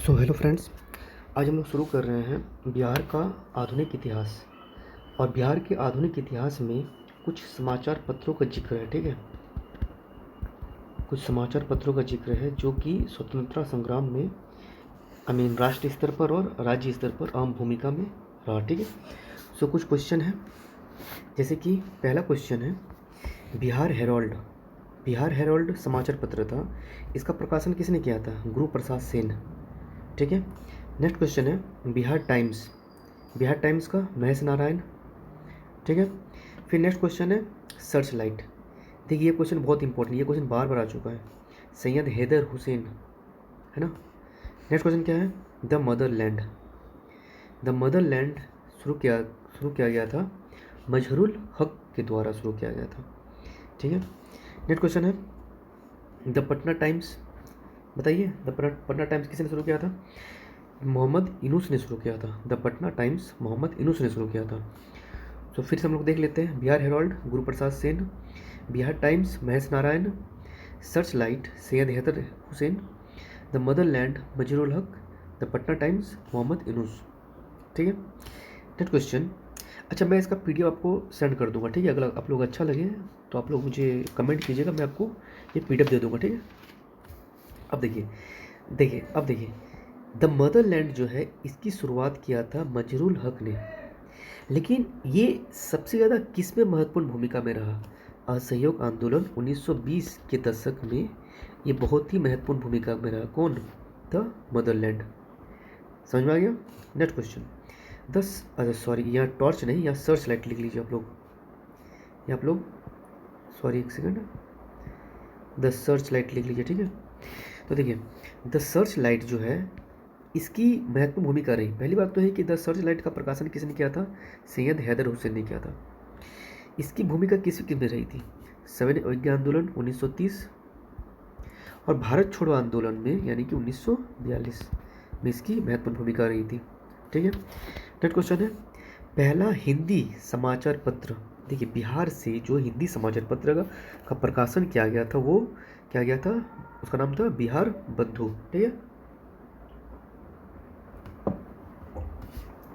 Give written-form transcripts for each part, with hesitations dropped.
So hello friends, आज हम लोग शुरू कर रहे हैं बिहार का आधुनिक इतिहास। और बिहार के आधुनिक इतिहास में कुछ समाचार पत्रों का जिक्र है। ठीक है, कुछ समाचार पत्रों का जिक्र है जो कि स्वतंत्रता संग्राम में राष्ट्रीय स्तर पर और राज्य स्तर पर अहम भूमिका में रहा। ठीक है, सो कुछ क्वेश्चन है, जैसे कि पहला क्वेश्चन है, बिहार हेरोल्ड। बिहार हेरोल्ड समाचार पत्र था, इसका प्रकाशन किसने किया था? गुरु प्रसाद सेन। ठीक है, नेक्स्ट क्वेश्चन है बिहार टाइम्स। बिहार टाइम्स का महेश नारायण। ठीक है, फिर नेक्स्ट क्वेश्चन है सर्च लाइट। देखिए ये क्वेश्चन बहुत इंपॉर्टेंट, ये क्वेश्चन बार बार आ चुका है। सैयद हैदर हुसैन, है ना। नेक्स्ट क्वेश्चन क्या है? The Motherland. द मदरलैंड शुरू किया गया था मजहरुल हक के द्वारा शुरू किया गया था। ठीक है, नेक्स्ट क्वेश्चन है द पटना टाइम्स। बताइए द पटना टाइम्स किसने शुरू किया था? मोहम्मद यूनुस ने शुरू किया था। द पटना टाइम्स मोहम्मद यूनुस ने शुरू किया था। तो फिर से हम लोग देख लेते हैं, Bihar Herald Guru Prasad Sen, Bihar Times Mahesh Narayan, Searchlight Syed Haider Hussain, the Motherland Mazharul Haq, the Patna Times Mohammad Yunus. ठीक है, नेक्स्ट क्वेश्चन। अच्छा, मैं इसका पीडीएफ आपको सेंड कर दूंगा। ठीक है, अगर आप लोग अच्छा लगे तो आप लोग मुझे कमेंट कीजिएगा, मैं आपको ये पीडीएफ दे दूंगा। ठीक है, अब देखिए द मदरलैंड जो है इसकी शुरुआत किया था मजरूल हक ने, लेकिन ये सबसे ज़्यादा किस में महत्वपूर्ण भूमिका में रहा? असहयोग आंदोलन 1920 के दशक में ये बहुत ही महत्वपूर्ण भूमिका में रहा। कौन? The Motherland. समझ में आ गया? Next question. अच्छा सॉरी, यहाँ टॉर्च नहीं, यहाँ सर्च लाइट लिख लीजिए आप लोग। यहाँ आप लोग सॉरी एक सेकेंड, द सर्च लाइट लिख लीजिए। ठीक है, तो देखिए द सर्च लाइट जो है इसकी महत्वपूर्ण भूमिका रही। पहली बात तो है कि द सर्च लाइट का प्रकाशन किसने किया था? सैयद हैदर हुसैन ने किया था। इसकी भूमिका किस में रही थी? सविनय अवज्ञा आंदोलन 1930 और भारत छोड़ो आंदोलन में यानी कि 1942 में इसकी महत्वपूर्ण भूमिका रही थी। ठीक है, नेक्स्ट क्वेश्चन है पहला हिंदी समाचार पत्र। देखिए बिहार से जो हिंदी समाचार पत्र का प्रकाशन किया गया था वो क्या गया था? उसका नाम था बिहार बंधु। ठीक है,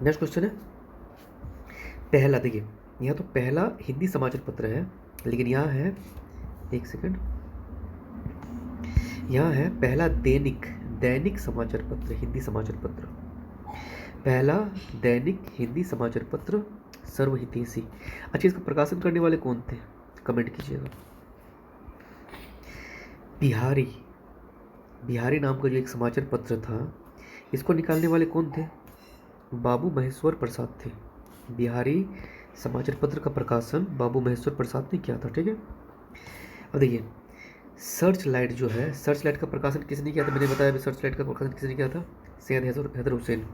नेक्स्ट क्वेश्चन है पहला। देखिए यहाँ तो पहला हिंदी समाचार पत्र है, लेकिन यहाँ है एक सेकंड, यहाँ है पहला दैनिक समाचार पत्र, हिंदी समाचार पत्र। पहला दैनिक हिंदी समाचार पत्र सर्वहितैषी। अच्छा, इसका प्रकाशन करने वाले कौन थे? कमेंट कीजिएगा। बिहारी नाम का जो एक समाचार पत्र था, इसको निकालने वाले कौन थे? बाबू महेश्वर प्रसाद थे। बिहारी समाचार पत्र का प्रकाशन बाबू महेश्वर प्रसाद ने किया था। ठीक है, अब देखिए सर्च लाइट जो है, सर्च लाइट का प्रकाशन किसने किया था? मैंने बताया अभी, सर्च लाइट का प्रकाशन किसने किया था? सैयद हैदर हुसैन।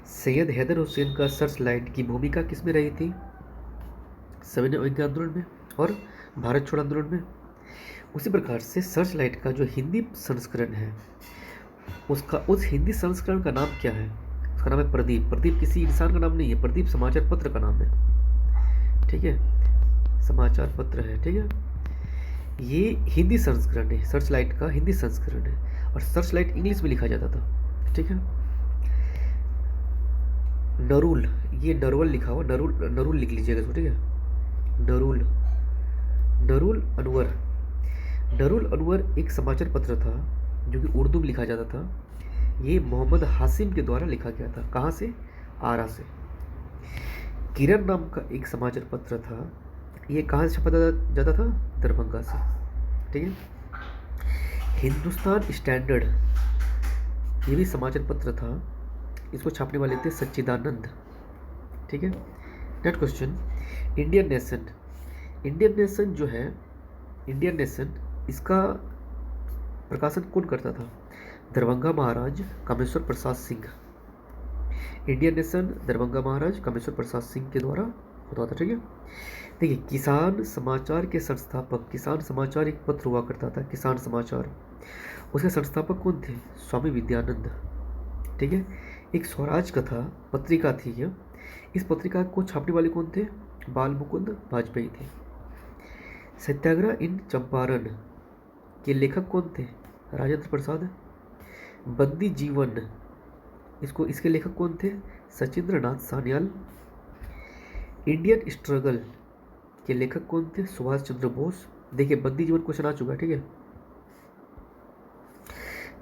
सैयद हैदर हुसैन का सर्च लाइट की भूमिका किस में रही थी? सविनय अवज्ञा आंदोलन में और भारत छोड़ो आंदोलन में। उसी प्रकार से सर्च लाइट का जो हिंदी संस्करण है उस हिंदी संस्करण का नाम क्या है? उसका नाम है प्रदीप। प्रदीप किसी इंसान का नाम नहीं है, प्रदीप समाचार पत्र का नाम है। ठीक है, समाचार पत्र है। ठीक है, ये हिंदी संस्करण है, सर्च लाइट का हिंदी संस्करण है, और सर्च लाइट इंग्लिश में लिखा जाता था। ठीक है, नरूल, ये नरवल लिखा हुआ, नरूल लिख लीजिएगा इसको। ठीक है, नरूल अनवर एक समाचार पत्र था जो कि उर्दू में लिखा जाता था। ये मोहम्मद हासिम के द्वारा लिखा गया था। कहाँ से? आरा से। किरण नाम का एक समाचार पत्र था, ये कहाँ से छपा जाता था? दरभंगा से। ठीक है, हिंदुस्तान स्टैंडर्ड ये भी समाचार पत्र था, इसको छापने वाले थे सच्चिदानंद। ठीक है, नेक्स्ट क्वेश्चन। इंडियन नेशन जो है, इंडियन नेशन इसका प्रकाशन कौन करता था? दरभंगा महाराज कामेश्वर प्रसाद सिंह। इंडियन नेशन दरभंगा महाराज कामेश्वर प्रसाद सिंह के द्वारा होता था। ठीक है, देखिए किसान समाचार के संस्थापक, किसान समाचार एक पत्र हुआ करता था, किसान समाचार, उसके संस्थापक कौन थे? स्वामी विद्यानंद। ठीक है, एक स्वराज कथा पत्रिका थी यह, इस पत्रिका को छापने वाले कौन थे? बाल मुकुंद वाजपेयी थे। सत्याग्रह इन चंपारण के लेखक कौन थे? राजेंद्र प्रसाद। बंदी जीवन इसके लेखक कौन थे? सचिंद्र नाथ सान्याल। इंडियन स्ट्रगल के लेखक कौन थे? सुभाष चंद्र बोस। देखिए बंदी जीवन क्वेश्चन आ चुका है, ठीक है।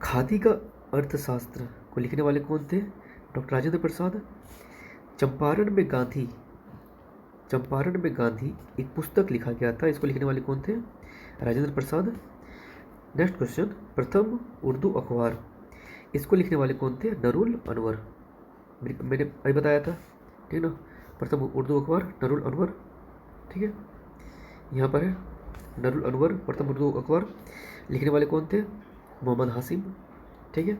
खादी का अर्थशास्त्र को लिखने वाले कौन थे? डॉक्टर राजेंद्र प्रसाद। चंपारण में गांधी एक पुस्तक लिखा गया था, इसको लिखने वाले कौन थे? राजेंद्र प्रसाद। नेक्स्ट क्वेश्चन, प्रथम उर्दू अखबार, इसको लिखने वाले कौन थे? नरुल अनवर। मैंने अभी बताया था, ठीक ना। प्रथम उर्दू अखबार नरुल अनवर, ठीक है। यहाँ पर है नरुल अनवर, प्रथम उर्दू अखबार। लिखने वाले कौन थे? मोहम्मद हासिम, ठीक है।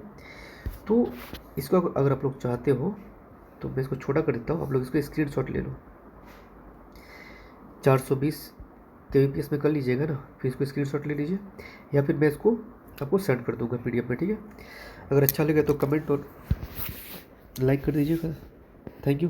तो इसको अगर आप लोग चाहते हो तो मैं इसको छोटा कर देता हूँ, आप लोग इसको स्क्रीनशॉट ले लो। 420 kbps में कर लीजिएगा ना, फिर इसको स्क्रीनशॉट ले लीजिए, या फिर मैं इसको आपको सेंड कर दूंगा PDF में, ठीक है। अगर अच्छा लगे तो कमेंट और लाइक कर दीजिएगा। Thank you.